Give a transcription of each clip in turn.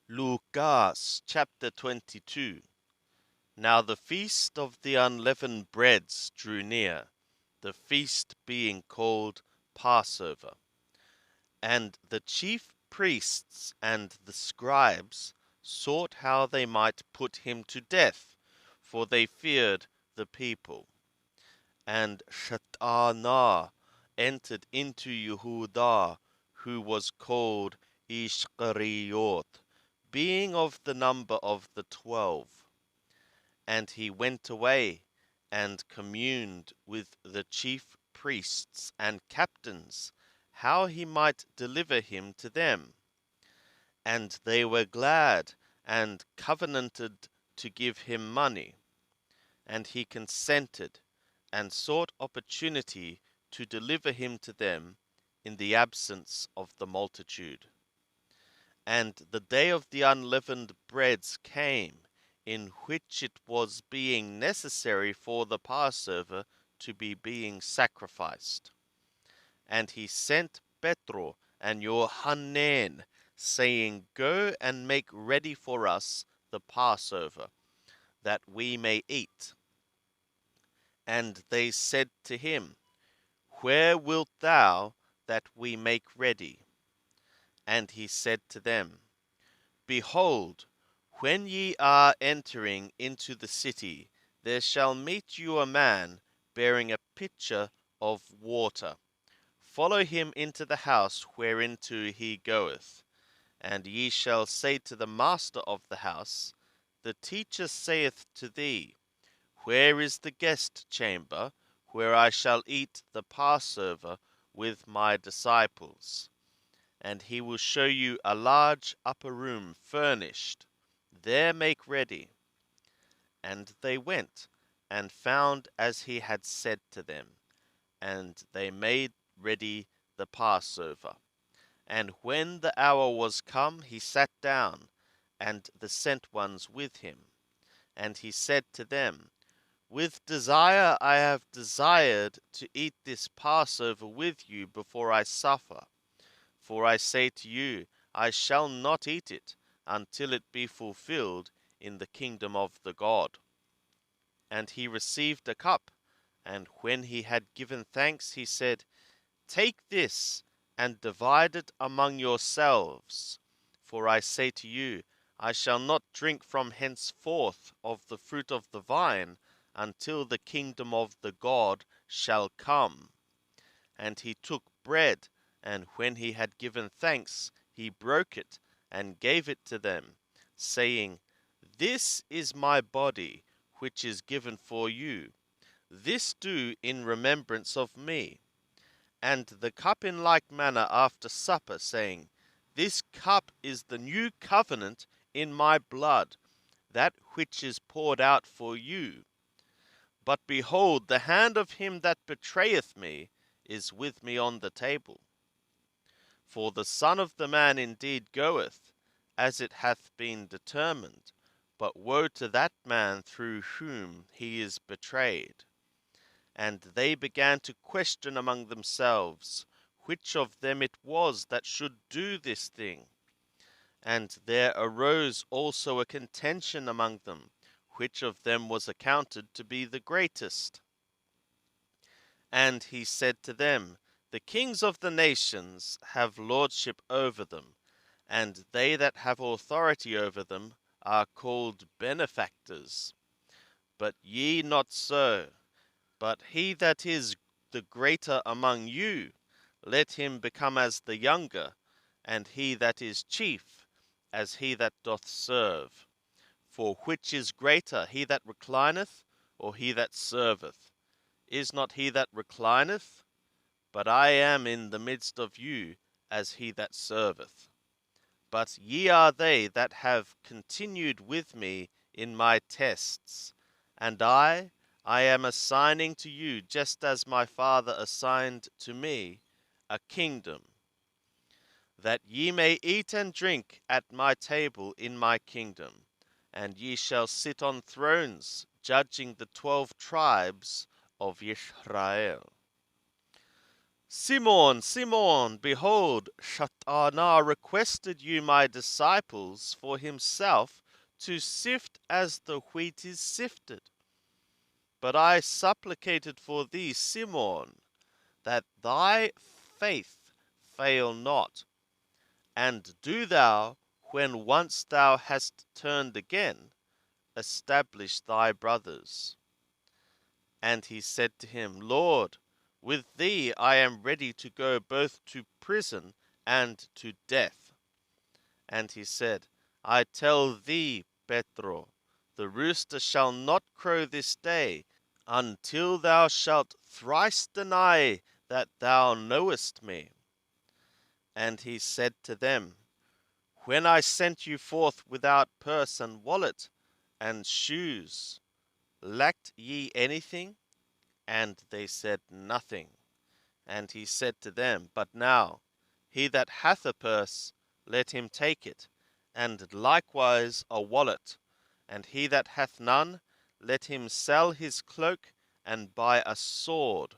Lucas chapter 22. Now the feast of the unleavened breads drew near, the feast being called Passover. And the chief priests and the scribes sought how they might put him to death, for they feared the people. And Shatanah entered into Yehudah, who was called Ishkariot, being of the number of the 12. And he went away and communed with the chief priests and captains, how he might deliver him to them. And they were glad and covenanted to give him money. And he consented, and sought opportunity to deliver him to them in the absence of the multitude. And the day of the unleavened breads came, in which it was being necessary for the Passover to be being sacrificed. And he sent Petro and Yohanan, saying, Go and make ready for us the Passover, that we may eat. And they said to him, Where wilt thou that we make ready? And he said to them, Behold, when ye are entering into the city, there shall meet you a man bearing a pitcher of water. Follow him into the house whereinto he goeth. And ye shall say to the master of the house, The teacher saith to thee, Where is the guest chamber, where I shall eat the Passover with my disciples? And he will show you a large upper room furnished. There make ready. And they went, and found as he had said to them. And they made ready the Passover. And when the hour was come, he sat down, and the sent ones with him. And he said to them, With desire I have desired to eat this Passover with you before I suffer. For I say to you, I shall not eat it until it be fulfilled in the kingdom of the God. And he received a cup, and when he had given thanks, he said, Take this, and divide it among yourselves. For I say to you, I shall not drink from henceforth of the fruit of the vine, until the kingdom of the God shall come. And he took bread, and when he had given thanks, he broke it, and gave it to them, saying, This is my body, which is given for you. This do in remembrance of me. And the cup in like manner after supper, saying, This cup is the new covenant in my blood, that which is poured out for you. But behold, the hand of him that betrayeth me is with me on the table. For the Son of the Man indeed goeth, as it hath been determined, but woe to that man through whom he is betrayed. And they began to question among themselves, which of them it was that should do this thing. And there arose also a contention among them, which of them was accounted to be the greatest. And he said to them, The kings of the nations have lordship over them, and they that have authority over them are called benefactors. But ye not so, but he that is the greater among you, let him become as the younger, and he that is chief, as he that doth serve. For which is greater, he that reclineth, or he that serveth? Is not he that reclineth? But I am in the midst of you as he that serveth. But ye are they that have continued with me in my tests, and I am assigning to you, just as my Father assigned to me, a kingdom, that ye may eat and drink at my table in my kingdom, and ye shall sit on thrones, judging the 12 tribes of Israel. Simon, Simon, behold, Shatana requested you, my disciples, for himself, to sift as the wheat is sifted. But I supplicated for thee, Simon, that thy faith fail not. And do thou, when once thou hast turned again, establish thy brothers. And he said to him, Lord, with thee I am ready to go both to prison and to death. And he said, I tell thee, Petro, the rooster shall not crow this day, until thou shalt thrice deny that thou knowest me. And he said to them, When I sent you forth without purse and wallet and shoes, lacked ye anything? And they said, Nothing. And he said to them, But now, he that hath a purse, let him take it, and likewise a wallet. And he that hath none, let him sell his cloak, and buy a sword.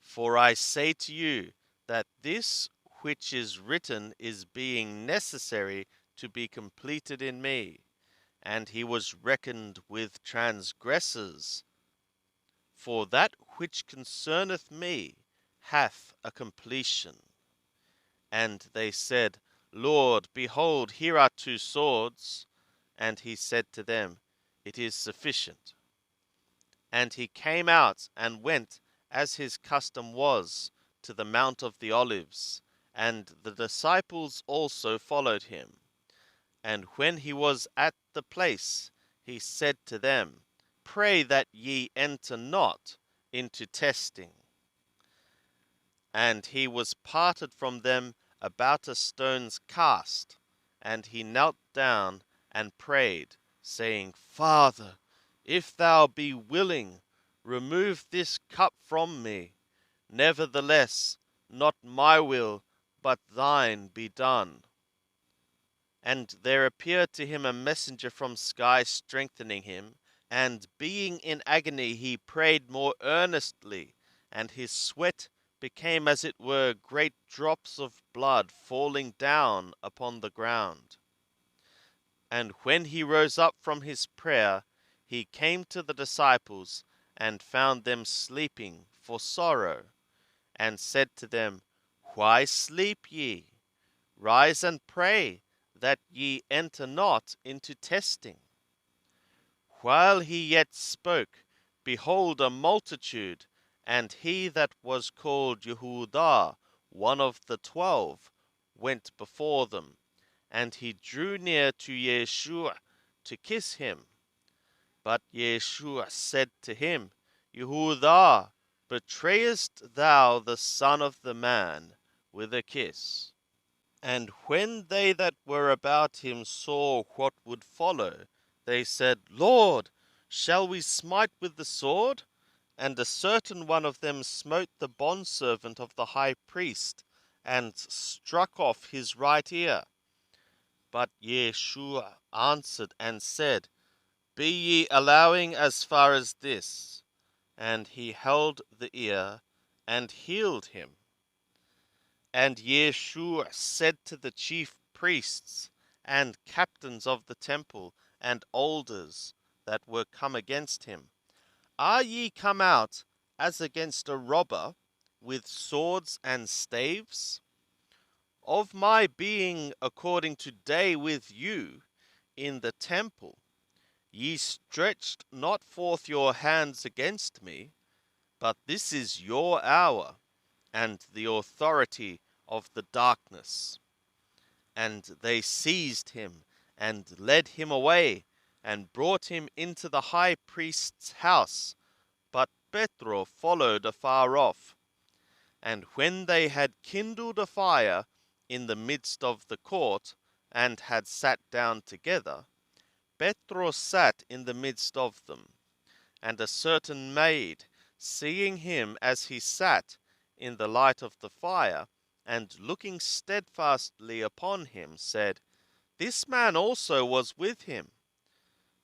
For I say to you, that this which is written is being necessary to be completed in me. And he was reckoned with transgressors. For that which concerneth me hath a completion. And they said, Lord, behold, here are 2 swords. And he said to them, It is sufficient. And he came out and went, as his custom was, to the Mount of the Olives, and the disciples also followed him. And when he was at the place, he said to them, Pray that ye enter not into testing. And he was parted from them about a stone's cast, and he knelt down and prayed, saying, Father, if thou be willing, remove this cup from me. Nevertheless, not my will, but thine be done. And there appeared to him a messenger from sky, strengthening him. And being in agony, he prayed more earnestly, and his sweat became as it were great drops of blood falling down upon the ground. And when he rose up from his prayer, he came to the disciples, and found them sleeping for sorrow, and said to them, Why sleep ye? Rise and pray, that ye enter not into testing. While he yet spoke, behold, a multitude, and he that was called Jehudah, one of the 12, went before them, and he drew near to Yeshua to kiss him. But Yeshua said to him, Yehudah, betrayest thou the Son of the Man with a kiss? And when they that were about him saw what would follow, they said, Lord, shall we smite with the sword? And a certain one of them smote the bondservant of the high priest, and struck off his right ear. But Yeshua answered and said, Be ye allowing as far as this? And he held the ear, and healed him. And Yeshua said to the chief priests, and captains of the temple, and elders that were come against him, Are ye come out as against a robber, with swords and staves? Of my being according to day with you in the temple, ye stretched not forth your hands against me, but this is your hour, and the authority of the darkness. And they seized him, and led him away, and brought him into the high priest's house. But Petro followed afar off. And when they had kindled a fire in the midst of the court, and had sat down together, Petro sat in the midst of them. And a certain maid, seeing him as he sat in the light of the fire, and looking steadfastly upon him, said, This man also was with him.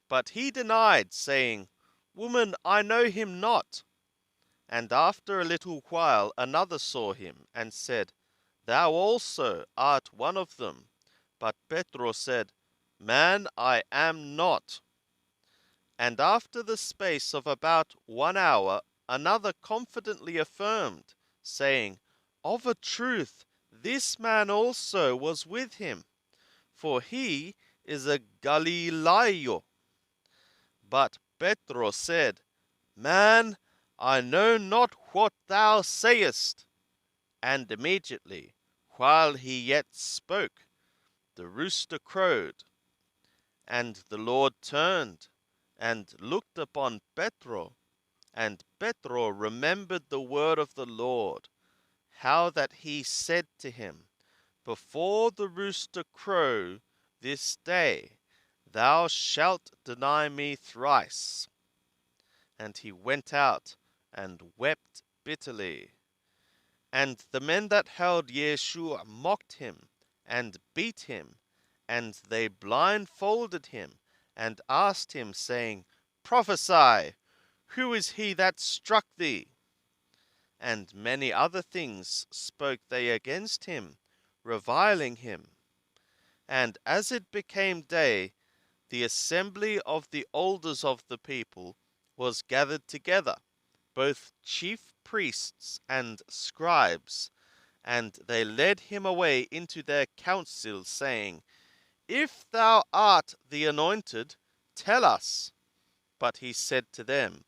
But he denied, saying, Woman, I know him not. And after a little while another saw him, and said, Thou also art one of them. But Petros said, Man, I am not. And after the space of about 1 hour another confidently affirmed, saying, Of a truth, this man also was with him, for he is a Galilaio. But Petros said, Man, I know not what thou sayest. And immediately, while he yet spoke, the rooster crowed. And the Lord turned and looked upon Petro, and Petro remembered the word of the Lord, how that he said to him, Before the rooster crow this day, thou shalt deny me thrice. And he went out and wept bitterly. And the men that held Yeshua mocked him, and beat him, and they blindfolded him, and asked him, saying, Prophesy, who is he that struck thee? And many other things spoke they against him, reviling him. And as it became day, the assembly of the elders of the people was gathered together, both chief priests and scribes, and they led him away into their council, saying, If thou art the anointed, tell us. But he said to them,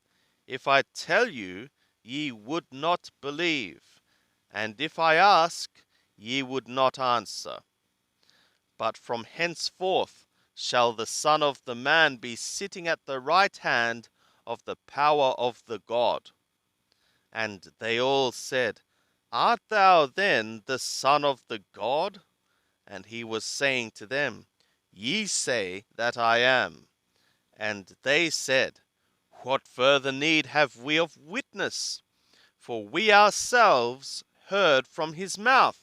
If I tell you, ye would not believe, and if I ask, ye would not answer. But from henceforth shall the Son of the Man be sitting at the right hand of the power of the God. And they all said, Art thou then the Son of the God? And he was saying to them, Ye say that I am. And they said, What further need have we of witness? For we ourselves heard from his mouth.